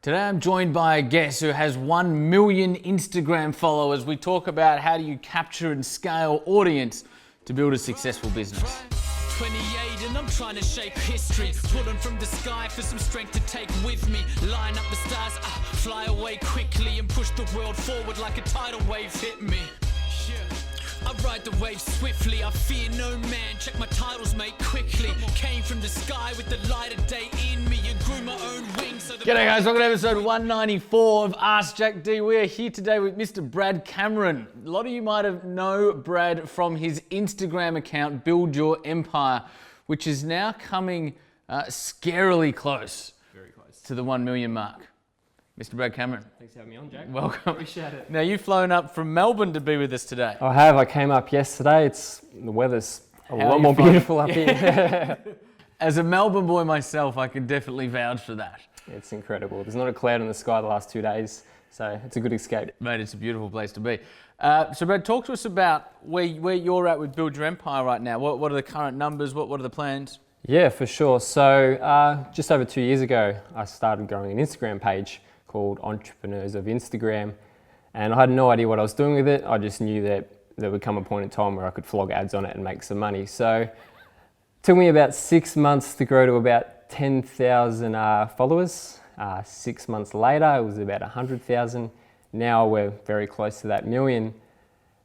Today I'm joined by a guest who has 1 million Instagram followers. We talk about how do you capture and scale audience to build a successful business. 28 and I'm trying to shape history, pulling from the sky for some strength to take with me, line up the stars, fly away quickly and push the world forward like a tidal wave hit me. I ride the wave swiftly, I fear no man, check my titles mate quickly, came from the sky with the light of day in me and grew my own wings. So G'day guys, welcome to episode 194 of AskJackD. We are here today with Mr. Brad Cameron. A lot of you might have known Brad from his Instagram account, Build Your Empire, which is now coming scarily close. Very close. To the 1 million mark. Mr. Brad Cameron. Thanks for having me on, Jack. Welcome. Appreciate it. Now you've flown up from Melbourne to be with us today. I have. I came up yesterday. The weather's a lot more beautiful up here. As a Melbourne boy myself, I can definitely vouch for that. It's incredible. There's not a cloud in the sky the last 2 days, so it's a good escape. Mate, it's a beautiful place to be. So Brad, talk to us about where you're at with Build Your Empire right now. What are the current numbers? What are the plans? Yeah, for sure. So just over 2 years ago, I started growing an Instagram page called Entrepreneurs of Instagram, and I had no idea what I was doing with it. I just knew that there would come a point in time where I could flog ads on it and make some money. So it took me about 6 months to grow to about 10,000 followers. 6 months later, it was about 100,000. Now we're very close to that million.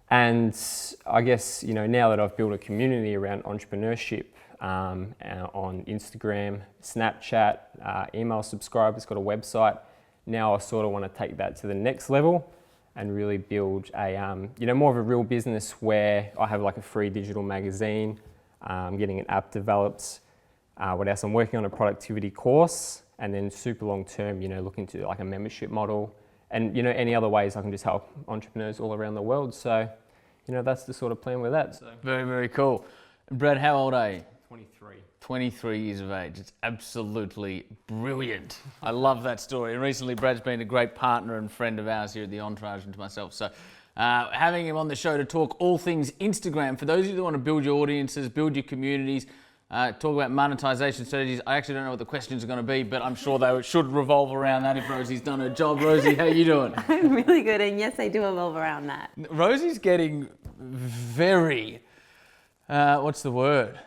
And I guess, now that I've built a community around entrepreneurship on Instagram, Snapchat, email subscribers, got a website. Now I sort of want to take that to the next level and really build a, more of a real business where I have like a free digital magazine, getting an app developed. What else? I'm working on a productivity course, and then super long term, looking to like a membership model and, any other ways I can just help entrepreneurs all around the world. So, that's the sort of plan with that. So. Very, very cool. And Brad, how old are you? 23. 23 years of age. It's absolutely brilliant. I love that story. And recently, Brad's been a great partner and friend of ours here at the Entourage and to myself. So having him on the show to talk all things Instagram, for those of you that want to build your audiences, build your communities, talk about monetization strategies. I actually don't know what the questions are going to be, but I'm sure they should revolve around that if Rosie's done her job. Rosie, how are you doing? I'm really good, and yes, they do revolve around that. Rosie's getting very, what's the word?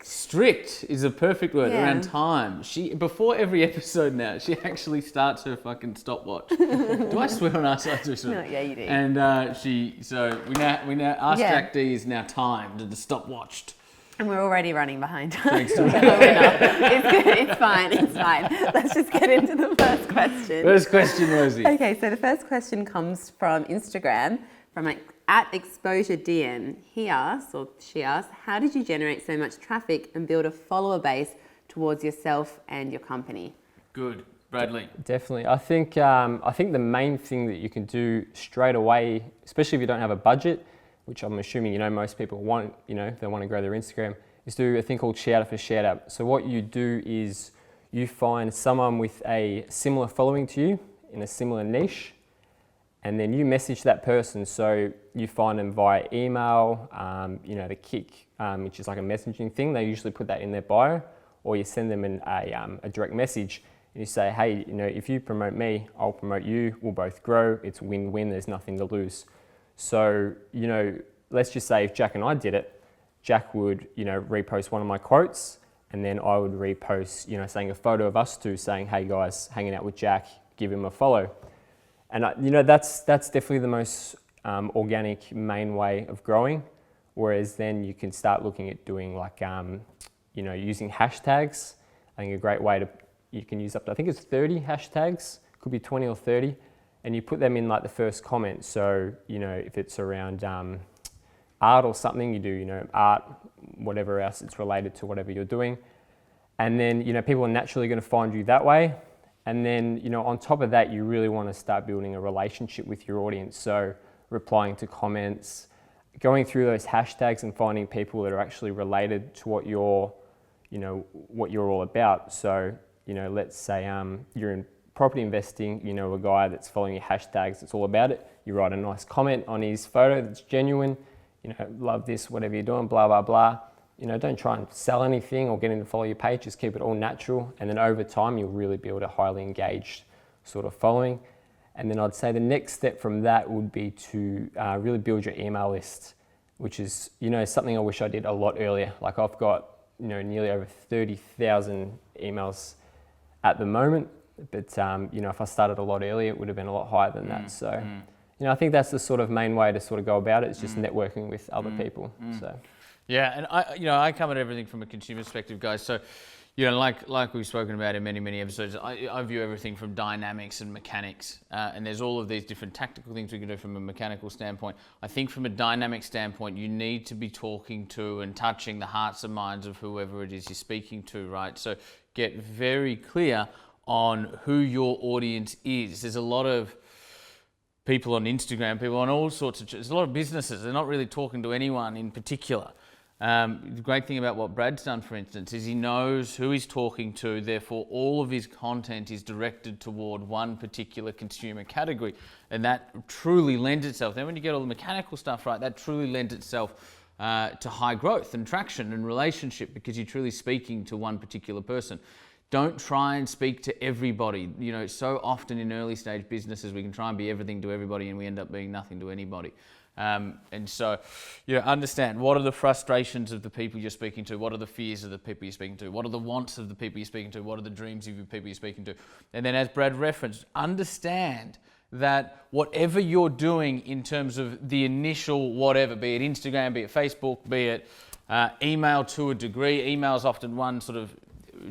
Strict is a perfect word, around time. Before every episode now, she actually starts her fucking stopwatch. Do I swear on our side? No, yeah, you do. And we now AskJackD is now timed and stopwatched. And we're already running behind time. Thanks to It's good, it's fine. Let's just get into the first question. First question, Rosie. Okay, so the first question comes from Instagram, from at ExposureDN. He asks, or she asks, how did you generate so much traffic and build a follower base towards yourself and your company? Good. Bradley. Definitely. I think the main thing that you can do straight away, especially if you don't have a budget, which I'm assuming most people want, if they want to grow their Instagram, is do a thing called shout out for shout out. So what you do is you find someone with a similar following to you in a similar niche, and then you message that person. So you find them via email, the Kick, which is like a messaging thing. They usually put that in their bio, or you send them a direct message and you say, hey, if you promote me, I'll promote you. We'll both grow. It's win-win. There's nothing to lose. So, let's just say if Jack and I did it, Jack would, repost one of my quotes, and then I would repost, saying a photo of us two saying, hey guys, hanging out with Jack, give him a follow. And that's definitely the most organic main way of growing. Whereas then you can start looking at doing like, using hashtags. I think a great way you can use up to, I think it's 30 hashtags, could be 20 or 30. And you put them in like the first comment. So, if it's around art or something, you do, art, whatever else it's related to, whatever you're doing. And then, people are naturally going to find you that way. And then, on top of that, you really want to start building a relationship with your audience. So replying to comments, going through those hashtags and finding people that are actually related to what you're all about. So, let's say you're in property investing, a guy that's following your hashtags, that's all about it. You write a nice comment on his photo that's genuine, love this, whatever you're doing, blah, blah, blah. Don't try and sell anything or get him to follow your page, just keep it all natural. And then over time, you'll really build a highly engaged sort of following. And then I'd say the next step from that would be to really build your email list, which is, something I wish I did a lot earlier. Like I've got, nearly over 30,000 emails at the moment, but if I started a lot earlier, it would have been a lot higher than that. So, I think that's the sort of main way to sort of go about it. It's just networking with other people. So, yeah, and I come at everything from a consumer perspective, guys. So, like we've spoken about in many episodes, I view everything from dynamics and mechanics, and there's all of these different tactical things we can do from a mechanical standpoint. I think from a dynamic standpoint, you need to be talking to and touching the hearts and minds of whoever it is you're speaking to, right? So get very clear on who your audience is. There's a lot of people on Instagram, people on all sorts of, there's a lot of businesses, they're not really talking to anyone in particular. The great thing about what Brad's done, for instance, is he knows who he's talking to, therefore all of his content is directed toward one particular consumer category, and that truly lends itself. Then when you get all the mechanical stuff right, that truly lends itself to high growth and traction and relationship, because you're truly speaking to one particular person. Don't try and speak to everybody. So often in early stage businesses, we can try and be everything to everybody and we end up being nothing to anybody. And so, understand what are the frustrations of the people you're speaking to, what are the fears of the people you're speaking to, what are the wants of the people you're speaking to, what are the dreams of the people you're speaking to. And then as Brad referenced, understand that whatever you're doing in terms of the initial whatever, be it Instagram, be it Facebook, be it email to a degree, email is often one sort of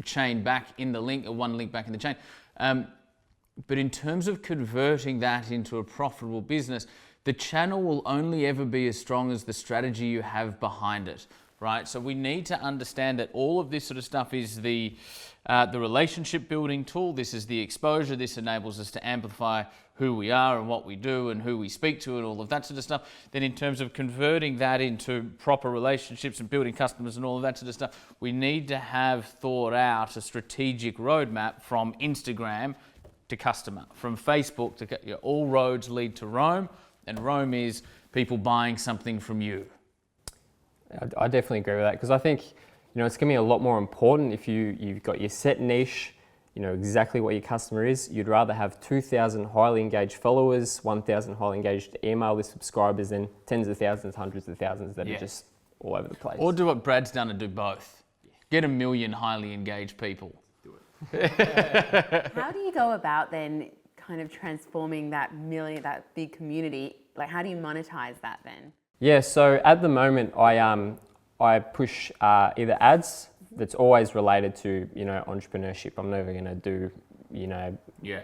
chain back in the link, or one link back in the chain. But in terms of converting that into a profitable business, the channel will only ever be as strong as the strategy you have behind it, right? So we need to understand that all of this sort of stuff is the relationship building tool. This is the exposure. This enables us to amplify who we are and what we do and who we speak to and all of that sort of stuff. Then in terms of converting that into proper relationships and building customers and all of that sort of stuff, we need to have thought out a strategic roadmap from Instagram to customer, from Facebook to, all roads lead to Rome. And Rome is people buying something from you. I definitely agree with that, because I think, it's going to be a lot more important if you've got your set niche, exactly what your customer is. You'd rather have 2,000 highly engaged followers, 1,000 highly engaged email list subscribers than tens of thousands, hundreds of thousands that are just all over the place. Or do what Brad's done and do both. Get 1 million highly engaged people. Do it. How do you go about then kind of transforming that big community? Like, how do you monetize that then? Yeah, so at the moment, I push either ads that's always related to, entrepreneurship. I'm never going to do,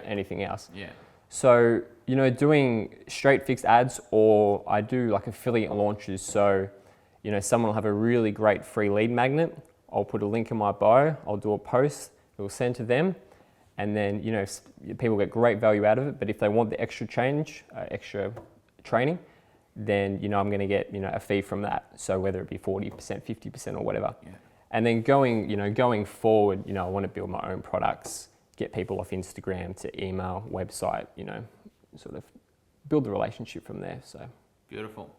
anything else. Yeah. So, doing straight fixed ads, or I do like affiliate launches. So, someone will have a really great free lead magnet. I'll put a link in my bio. I'll do a post. It will send to them. And then, people get great value out of it. But if they want the extra training, then, I'm going to get, a fee from that. So whether it be 40%, 50% or whatever. Yeah. And then going forward, I want to build my own products, get people off Instagram to email, website, sort of build the relationship from there. So beautiful.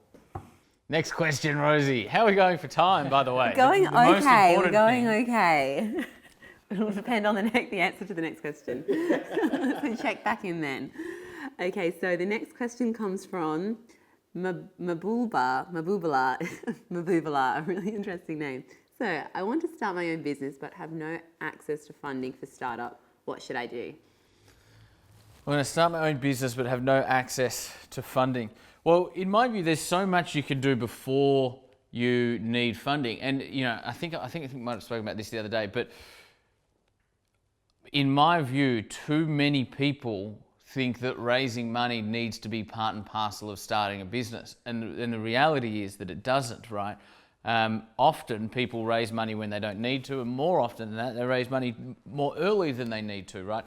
Next question, Rosie. How are we going for time, by the way? We're going okay. We're going okay. It'll depend on the answer to the next question. So check back in then. Okay, so the next question comes from Mabubala, a really interesting name. So, I want to start my own business but have no access to funding for startup. What should I do? I'm going to start my own business but have no access to funding. Well, in my view, there's so much you can do before you need funding. And, I think I might have spoken about this the other day, but in my view, too many people think that raising money needs to be part and parcel of starting a business. And the reality is that it doesn't, right? Often people raise money when they don't need to, and more often than that, they raise money more early than they need to, right?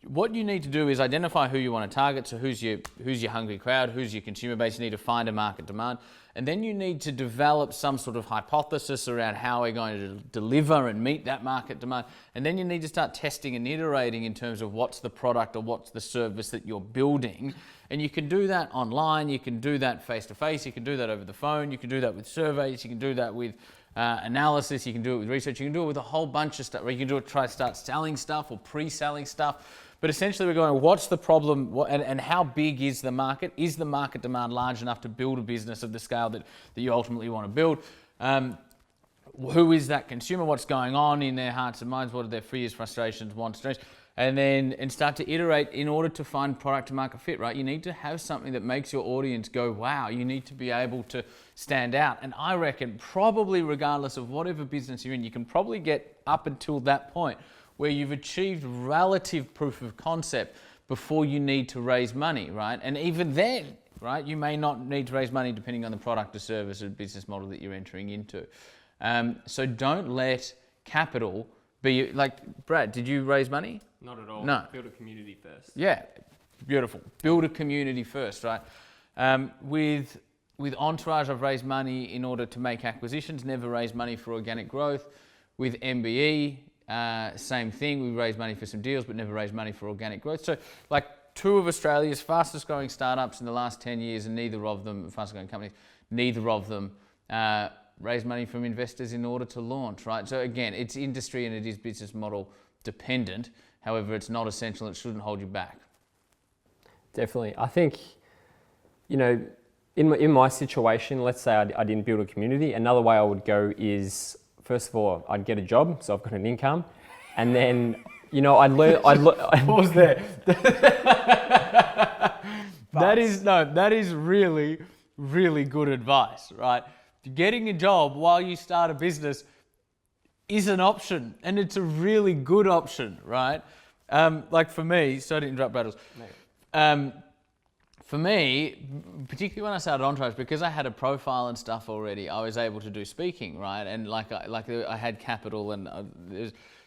What you need to do is identify who you want to target, so who's your hungry crowd, who's your consumer base. You need to find a market demand, and then you need to develop some sort of hypothesis around how we're going to deliver and meet that market demand. And then you need to start testing and iterating in terms of what's the product or what's the service that you're building. And you can do that online, you can do that face-to-face, you can do that over the phone, you can do that with surveys, you can do that with analysis, you can do it with research, you can do it with a whole bunch of stuff. Or you can do it, try to start selling stuff or pre-selling stuff. But essentially we're going, what's the problem and how big is the market? Is the market demand large enough to build a business of the scale that you ultimately want to build? Who is that consumer? What's going on in their hearts and minds? What are their fears, frustrations, wants, dreams? And start to iterate in order to find product to market fit, right? You need to have something that makes your audience go, wow. You need to be able to stand out. And I reckon probably regardless of whatever business you're in, you can probably get up until that point where you've achieved relative proof of concept before you need to raise money, right? And even then, right, you may not need to raise money depending on the product or service or business model that you're entering into. So don't let capital be, like, Brad, did you raise money? Not at all. No. Build a community first. Yeah, beautiful. Build a community first, right? With Entourage, I've raised money in order to make acquisitions, never raised money for organic growth. With MBE, same thing. We raised money for some deals, but never raised money for organic growth. So, like, two of Australia's fastest growing startups in the last 10 years, and neither of them, fastest growing companies, neither of them raised money from investors in order to launch, right? So again, it's industry and it is business model dependent. However, it's not essential. It shouldn't hold you back. Definitely. I think, you know, in my situation, let's say I didn't build a community, another way I would go is, first of all, I'd get a job, so I've got an income, and then, you know, Pause there. That is really, really good advice, right? Getting a job while you start a business is an option, and it's a really good option, right? Like for me, sorry to interrupt, Braddles. For me, particularly when I started Entourage, because I had a profile and stuff already, I was able to do speaking, right? And I had capital, and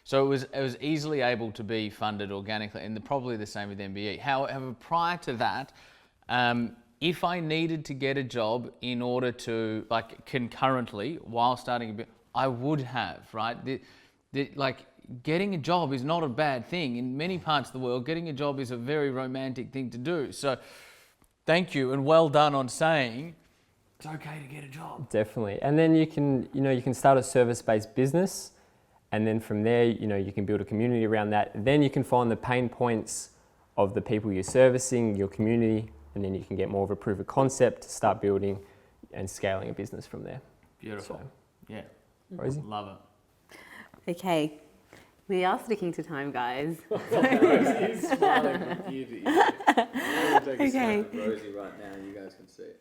so it was easily able to be funded organically, and probably the same with MBE. However, prior to that, if I needed to get a job in order to, like, concurrently while starting a bit, I would have, right? Like, getting a job is not a bad thing. In many parts of the world, getting a job is a very romantic thing to do. So thank you and well done on saying it's okay to get a job. Definitely. And then you can start a service-based business, and then from there, you know, you can build a community around that. Then you can find the pain points of the people you're servicing, your community, and then you can get more of a proof of concept to start building and scaling a business from there. Beautiful. So, yeah. Rosie? Love it. Okay, we are sticking to time, guys. Rosie's smiling from ear to ear. I'm going to take Okay. a snap of Rosie right now, and you guys can see it.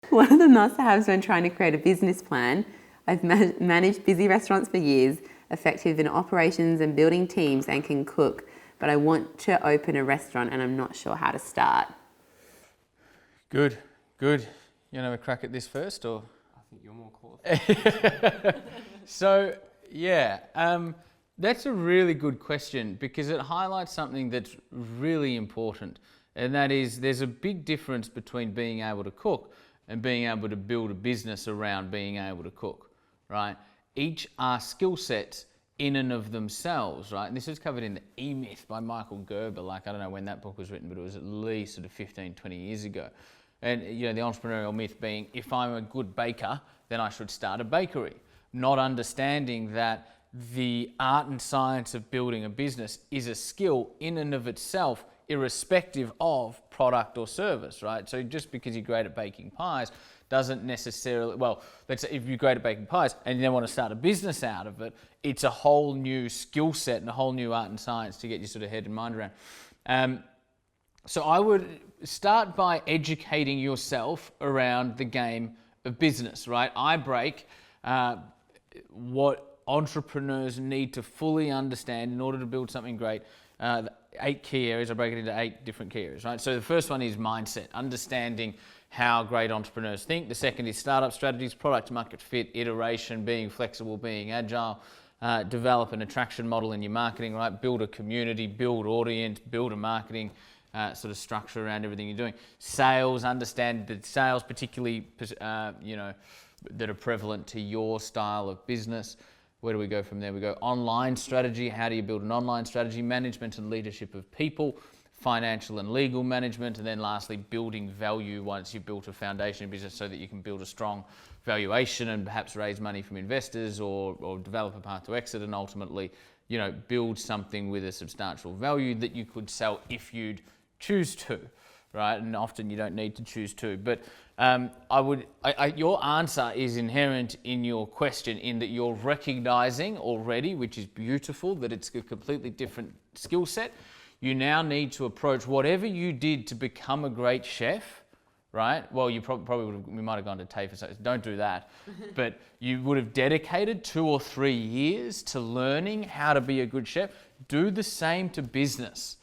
One of the must-haves when trying to create a business plan, I've managed busy restaurants for years, effective in operations and building teams, and can cook, but I want to open a restaurant and I'm not sure how to start. Good. You want to have a crack at this first, or? I think you're more qualified. So, yeah, that's a really good question, because it highlights something that's really important, and that is there's a big difference between being able to cook and being able to build a business around being able to cook, right? Each are skill sets in and of themselves, right? And this is covered in the E-Myth by Michael Gerber. Like, I don't know when that book was written, but it was at least sort of 15, 20 years ago. And, you know, the entrepreneurial myth being, if I'm a good baker, then I should start a bakery. Not understanding that the art and science of building a business is a skill in and of itself, irrespective of product or service, right? So just because you're great at baking pies doesn't necessarily, well, let's say if you're great at baking pies and you then want to start a business out of it, it's a whole new skill set and a whole new art and science to get your sort of head and mind around. So I would start by educating yourself around the game of business, right? I break what entrepreneurs need to fully understand in order to build something great. 8 key areas. I break it into 8 different key areas, right? So the first one is mindset, understanding how great entrepreneurs think. The second is startup strategies, product market fit, iteration, being flexible, being agile, develop an attraction model in your marketing, right? Build a community, build audience, build a marketing sort of structure around everything you're doing. Sales, understand the sales, particularly, that are prevalent to your style of business. Where do we go from there? We go online strategy. How do you build an online strategy? Management and leadership of people. financial and legal management, and then lastly, building value once you've built a foundation business so that you can build a strong valuation and perhaps raise money from investors or develop a path to exit, and ultimately, build something with a substantial value that you could sell if you'd choose to, right? And often you don't need to choose to. But your answer is inherent in your question, in that you're recognizing already, which is beautiful, that it's a completely different skill set. You now need to approach whatever you did to become a great chef, right? Well, you probably would have, we might have gone to TAFE or something. Don't do that. But you would have dedicated 2 or 3 years to learning how to be a good chef. Do the same to business,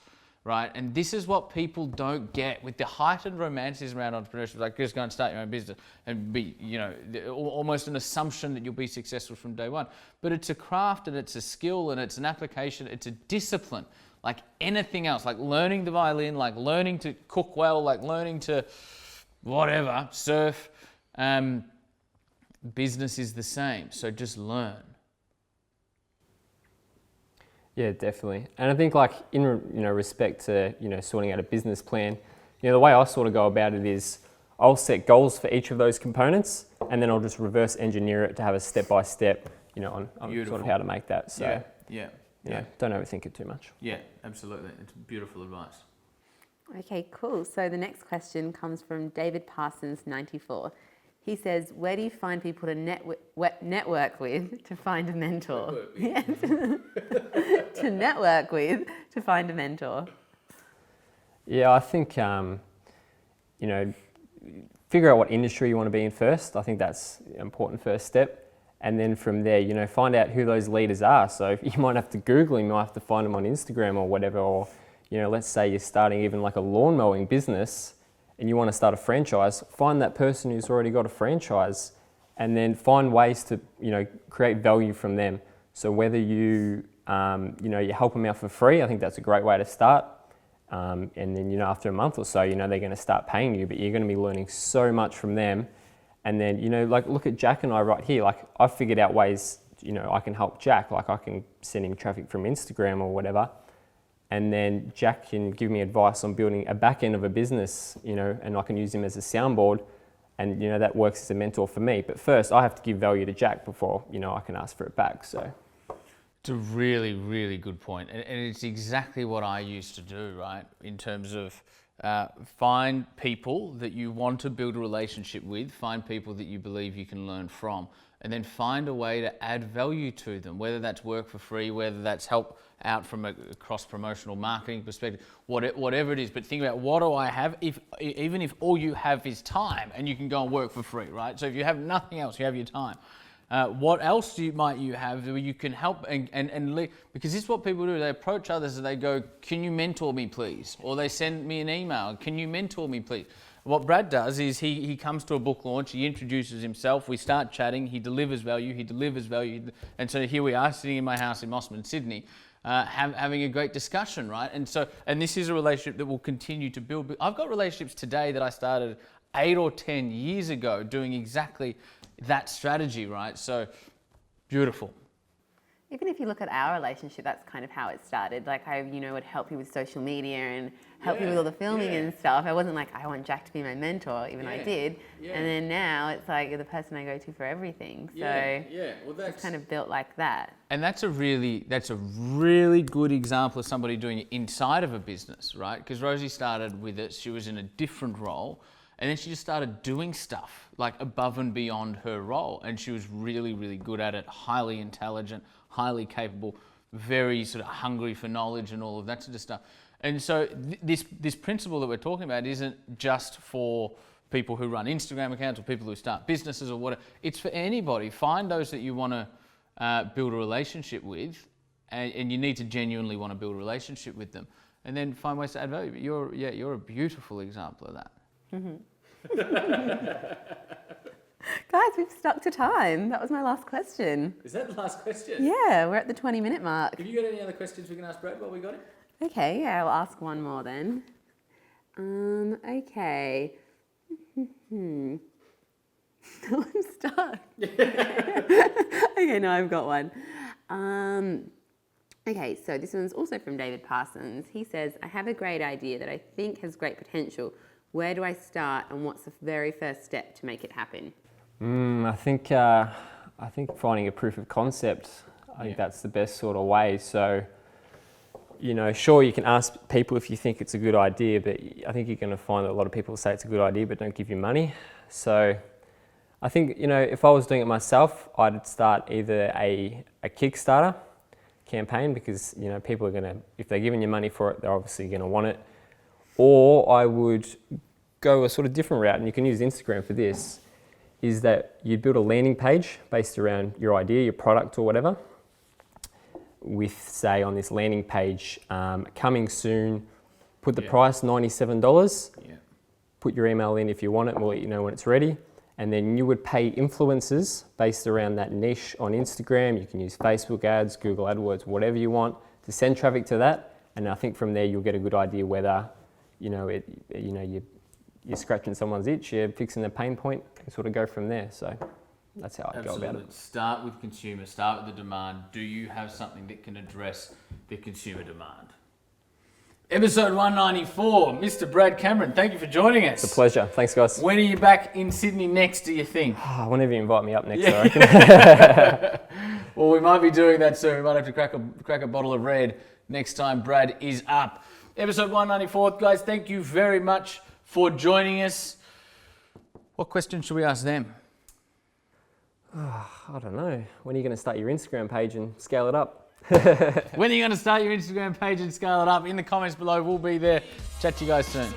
right? And this is what people don't get with the heightened romanticism around entrepreneurship. Like, just go and start your own business and be, almost an assumption that you'll be successful from day one. But it's a craft, and it's a skill, and it's an application, it's a discipline. Like anything else, like learning the violin, like learning to cook well, like learning to whatever, surf. Business is the same, so just learn. Yeah, definitely. And I think, like, in respect to sorting out a business plan, the way I sort of go about it is I'll set goals for each of those components, and then I'll just reverse engineer it to have a step-by-step, on sort of how to make that. So yeah, don't overthink it too much. Yeah, absolutely. It's beautiful advice. Okay, cool. So the next question comes from David Parsons, 94. He says, where do you find people to network with to find a mentor? To network with to find a mentor. Yeah, I think, figure out what industry you want to be in first. I think that's an important first step. And then from there, find out who those leaders are. So you might have to Google them, you might have to find them on Instagram or whatever, or, let's say you're starting even like a lawn mowing business and you want to start a franchise, find that person who's already got a franchise and then find ways to, create value from them. So whether you help them out for free, I think that's a great way to start. And then, after a month or so, they're going to start paying you, but you're going to be learning so much from them. And then, look at Jack and I right here. Like, I've figured out ways, I can help Jack. Like, I can send him traffic from Instagram or whatever. And then Jack can give me advice on building a back end of a business, and I can use him as a soundboard. And, that works as a mentor for me. But first, I have to give value to Jack before, I can ask for it back. So it's a really, really good point. And it's exactly what I used to do, right? In terms of find people that you want to build a relationship with, find people that you believe you can learn from, and then find a way to add value to them, whether that's work for free, whether that's help out from a cross-promotional marketing perspective, whatever it is. But think about, what do I have? Even if all you have is time, and you can go and work for free, right? So if you have nothing else, you have your time. What else might you have where you can help and because this is what people do. They approach others and they go, can you mentor me please? Or they send me an email, can you mentor me please? What Brad does is he comes to a book launch, he introduces himself, we start chatting, he delivers value, and so here we are sitting in my house in Mossman, Sydney, having a great discussion, right? And this is a relationship that will continue to build. I've got relationships today that I started 8 or 10 years ago doing exactly that strategy, right? So beautiful. Even if you look at our relationship, that's kind of how it started. Like, I, would help you with social media and help you with all the filming and stuff. I wasn't like, I want Jack to be my mentor, even I did. Yeah. And then now it's like, you're the person I go to for everything. So well, it's kind of built like that. And that's a really good example of somebody doing it inside of a business, right? Because Rosie started with it, she was in a different role. And then she just started doing stuff like above and beyond her role. And she was really, really good at it, highly intelligent, highly capable, very sort of hungry for knowledge and all of that sort of stuff. And so this principle that we're talking about isn't just for people who run Instagram accounts or people who start businesses or whatever. It's for anybody. Find those that you want to build a relationship with, and you need to genuinely want to build a relationship with them. And then find ways to add value. But you're a beautiful example of that. Mm-hmm. Guys, we've stuck to time. That was my last question. Is that the last question? Yeah, we're at the 20-minute mark. Have you got any other questions we can ask Brad while we got it? Okay, yeah, I'll ask one more then. Okay. I'm stuck. Okay, no, I've got one. Okay, so this one's also from David Parsons. He says, I have a great idea that I think has great potential. Where do I start and what's the very first step to make it happen? I think finding a proof of concept, I think that's the best sort of way. So, you know, sure, you can ask people if you think it's a good idea, but I think you're going to find that a lot of people say it's a good idea but don't give you money. So I think, you know, if I was doing it myself, I'd start either a Kickstarter campaign, because, you know, people are going to, if they're giving you money for it, they're obviously going to want it. Or I would go a sort of different route, and you can use Instagram for this, is that you'd build a landing page based around your idea, your product or whatever, with, say, on this landing page, coming soon, put the price $97, put your email in if you want it, we'll let you know when it's ready, and then you would pay influencers based around that niche on Instagram. You can use Facebook ads, Google AdWords, whatever you want to send traffic to that, and I think from there you'll get a good idea whether, you know, you're scratching someone's itch, you're fixing their pain point, and sort of go from there. So that's how I go about it. Start with consumers, start with the demand. Do you have something that can address the consumer demand? Episode 194, Mr. Brad Cameron, thank you for joining us. It's a pleasure. Thanks, guys. When are you back in Sydney next, do you think? Whenever you invite me up next, I reckon. Well, we might be doing that soon. We might have to crack a bottle of red next time Brad is up. Episode 194, guys, thank you very much for joining us. What question should we ask them? I don't know. When are you going to start your Instagram page and scale it up? When are you going to start your Instagram page and scale it up? In the comments below, we'll be there. Chat to you guys soon.